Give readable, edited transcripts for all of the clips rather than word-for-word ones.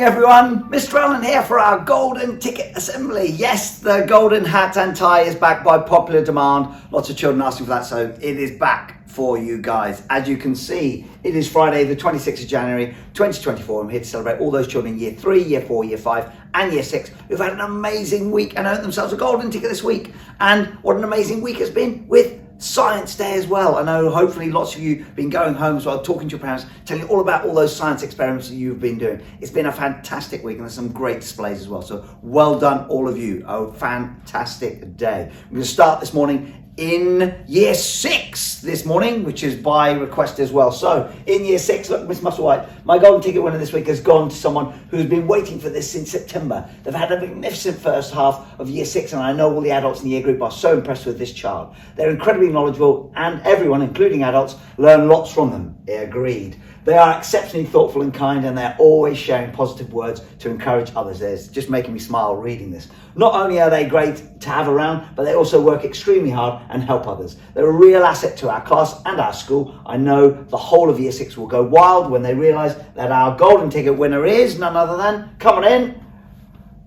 morning, everyone. Mr. Allen here for our golden ticket assembly. Yes, the golden hat and tie is back by popular demand. Lots of children asking for that, so it is back for you guys. As you can see, it is Friday, the 26th of January, 2024. I'm here to celebrate all those children in Year 3, Year 4, Year 5 and Year 6 who've had an amazing week and earned themselves a golden ticket this week. And what an amazing week it's been with Science Day as well. I know hopefully lots of you have been going home as well, talking to your parents, telling you all about all those science experiments that you've been doing. It's been a fantastic week and there's some great displays as well. So well done all of you. A fantastic day. We're going to start this morning in Year 6 this morning, which is by request as well. So in Year 6, look, Miss Musselwhite, my golden ticket winner this week has gone to someone who's been waiting for this since September. They've had a magnificent first half of Year 6 and I know all the adults in the year group are so impressed with this child. They're incredibly knowledgeable and everyone, including adults, learn lots from them. Agreed. They are exceptionally thoughtful and kind and they're always sharing positive words to encourage others. It's just making me smile reading this. Not only are they great to have around, but they also work extremely hard and help others. They're a real asset to our class and our school. I know the whole of Year 6 will go wild when they realise that our golden ticket winner is none other than, come on in,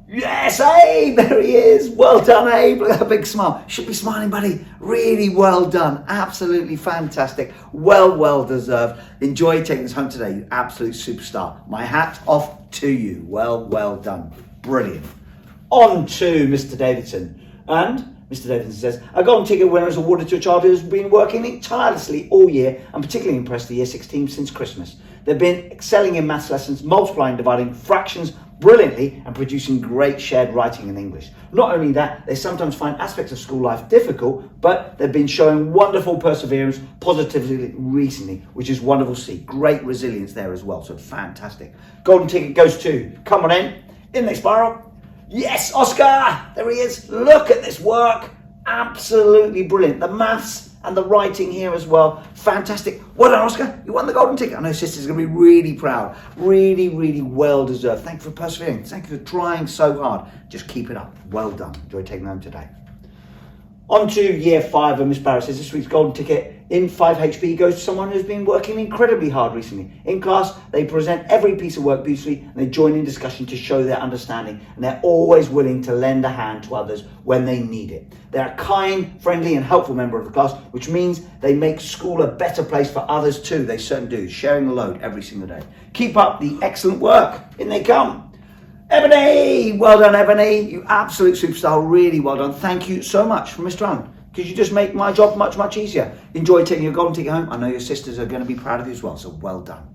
yes, Abe, there he is. Well done, Abe. Look at that big smile. Should be smiling, buddy. Really well done. Absolutely fantastic. Well deserved. Enjoy taking this home today, you absolute superstar. My hat's off to you. Well done. Brilliant. On to Mr. Davidson. And Mr. Davidson says, a golden ticket winner is awarded to a child who has been working tirelessly all year and particularly impressed the Year 6 team since Christmas. They've been excelling in maths lessons, multiplying, dividing fractions brilliantly and producing great shared writing in English. Not only that, they sometimes find aspects of school life difficult, but they've been showing wonderful perseverance positively recently, which is wonderful to see. Great resilience there as well, so fantastic. Golden ticket goes to, come on in the spiral. Yes, Oscar, there he is. Look at this work. Absolutely brilliant. The maths and the writing here as well. Fantastic. Well done, Oscar. You won the golden ticket. I know sister's going to be really proud. Really well deserved. Thank you for persevering. Thank you for trying so hard. Just keep it up. Well done. Enjoy taking them home today. On to Year 5, and Miss Barrett says this week's golden ticket in 5HP goes to someone who's been working incredibly hard recently. In class, they present every piece of work beautifully and they join in discussion to show their understanding, and they're always willing to lend a hand to others when they need it. They're a kind, friendly and helpful member of the class, which means they make school a better place for others too. They certainly do, sharing the load every single day. Keep up the excellent work. In they come. Ebony! Well done, Ebony. You absolute superstar. Really well done. Thank you so much from Mr. Allen, because you just make my job much easier. Enjoy taking your golden ticket home. I know your sisters are going to be proud of you as well, so well done.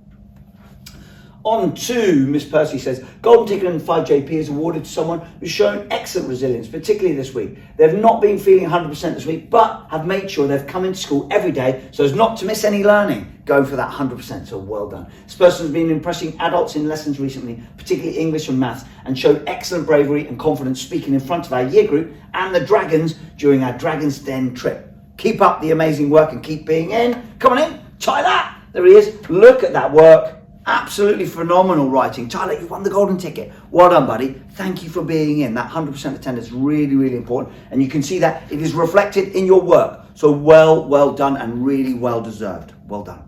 On to Miss Percy says, golden ticket in 5JP is awarded to someone who's shown excellent resilience, particularly this week. They've not been feeling 100% this week, but have made sure they've come into school every day so as not to miss any learning, going for that 100%, so well done. This person has been impressing adults in lessons recently, particularly English and maths, and showed excellent bravery and confidence speaking in front of our year group and the Dragons during our Dragon's Den trip. Keep up the amazing work and keep being in. Come on in, Tyler. There he is. Look at that work. Absolutely phenomenal writing. Tyler, you won the golden ticket. Well done, buddy. Thank you for being in. That 100% attendance is really important. And you can see that it is reflected in your work. So well done and really well deserved. Well done.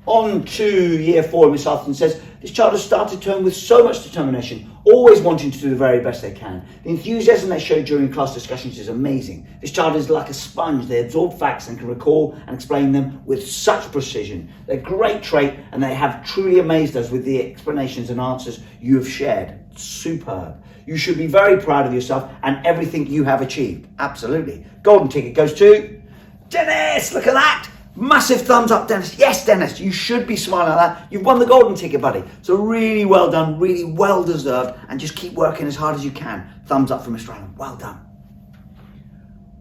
On to Year 4, Miss Arthur says, this child has started term with so much determination, always wanting to do the very best they can. The enthusiasm they show during class discussions is amazing. This child is like a sponge. They absorb facts and can recall and explain them with such precision. They're a great trait and they have truly amazed us with the explanations and answers you have shared. Superb. You should be very proud of yourself and everything you have achieved. Absolutely. Golden ticket goes to Dennis. Look at that. Massive thumbs up, Dennis. Yes, Dennis, you should be smiling at that. You've won the golden ticket, buddy. So really well done, really well deserved, and just keep working as hard as you can. Thumbs up from Mr. Allen. Well done.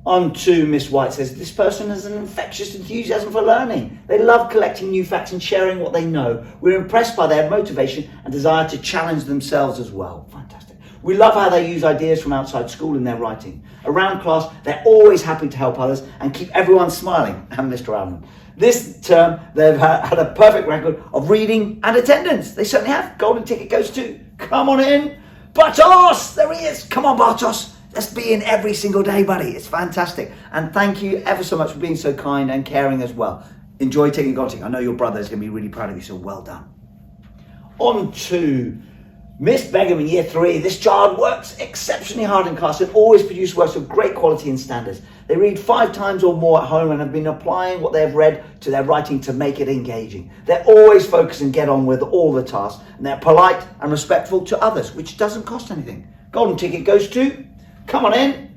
On to Miss White says, this person has an infectious enthusiasm for learning. They love collecting new facts and sharing what they know. We're impressed by their motivation and desire to challenge themselves as well. Fantastic. We love how they use ideas from outside school in their writing. Around class, they're always happy to help others and keep everyone smiling, and Mr. Allen. This term, they've had a perfect record of reading and attendance. They certainly have. Golden ticket goes to, come on in, Bartos! There he is. Come on, Bartos. Let's be in every single day, buddy. It's fantastic. And thank you ever so much for being so kind and caring as well. Enjoy taking golden ticket. I know your brother is going to be really proud of you, so well done. On to Miss Begum in year 3, this child works exceptionally hard in class and always produces works of great quality and standards. They read 5 times or more at home and have been applying what they've read to their writing to make it engaging. They're always focused and get on with all the tasks, and they're polite and respectful to others, which doesn't cost anything. Golden ticket goes to, come on in,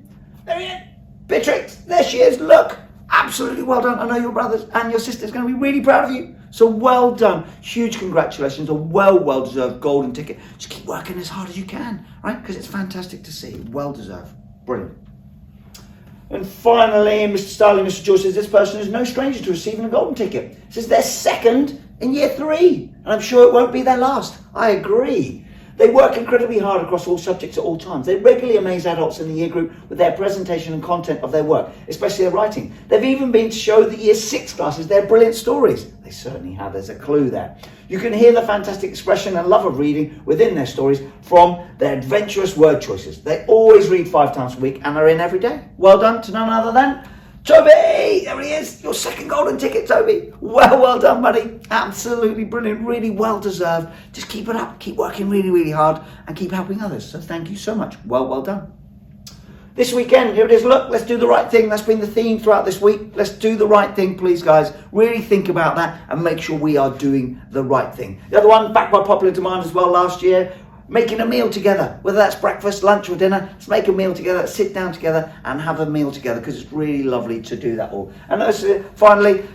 there he is, Beatrix, there she is, look, absolutely well done. I know your brothers and your sister's going to be really proud of you. So well done. Huge congratulations. A well deserved golden ticket. Just keep working as hard as you can, right? Because it's fantastic to see. Well deserved. Brilliant. And finally, Mr. Starling, Mr. George says this person is no stranger to receiving a golden ticket. It says they're second in year 3. And I'm sure it won't be their last. I agree. They work incredibly hard across all subjects at all times. They regularly amaze adults in the year group with their presentation and content of their work, especially their writing. They've even been to show the year 6 classes their brilliant stories. They certainly have, there's a clue there. You can hear the fantastic expression and love of reading within their stories from their adventurous word choices. They always read 5 times a week and are in every day. Well done to none other than Toby! There he is, your second golden ticket, Toby. Well done, buddy. Absolutely brilliant, really well deserved. Just keep it up, keep working really hard and keep helping others. So thank you so much. Well done. This weekend, here it is, look, let's do the right thing. That's been the theme throughout this week. Let's do the right thing, please, guys. Really think about that and make sure we are doing the right thing. The other one, backed by popular demand as well last year, making a meal together, whether that's breakfast, lunch or dinner. Let's make a meal together, sit down together and have a meal together because it's really lovely to do that all. And finally,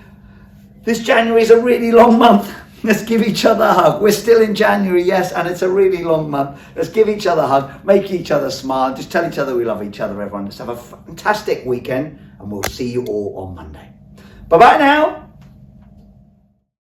this January is a really long month. Let's give each other a hug. We're still in January, yes, and it's a really long month. Let's give each other a hug, make each other smile, just tell each other we love each other, everyone. Let's have a fantastic weekend and we'll see you all on Monday. Bye-bye now.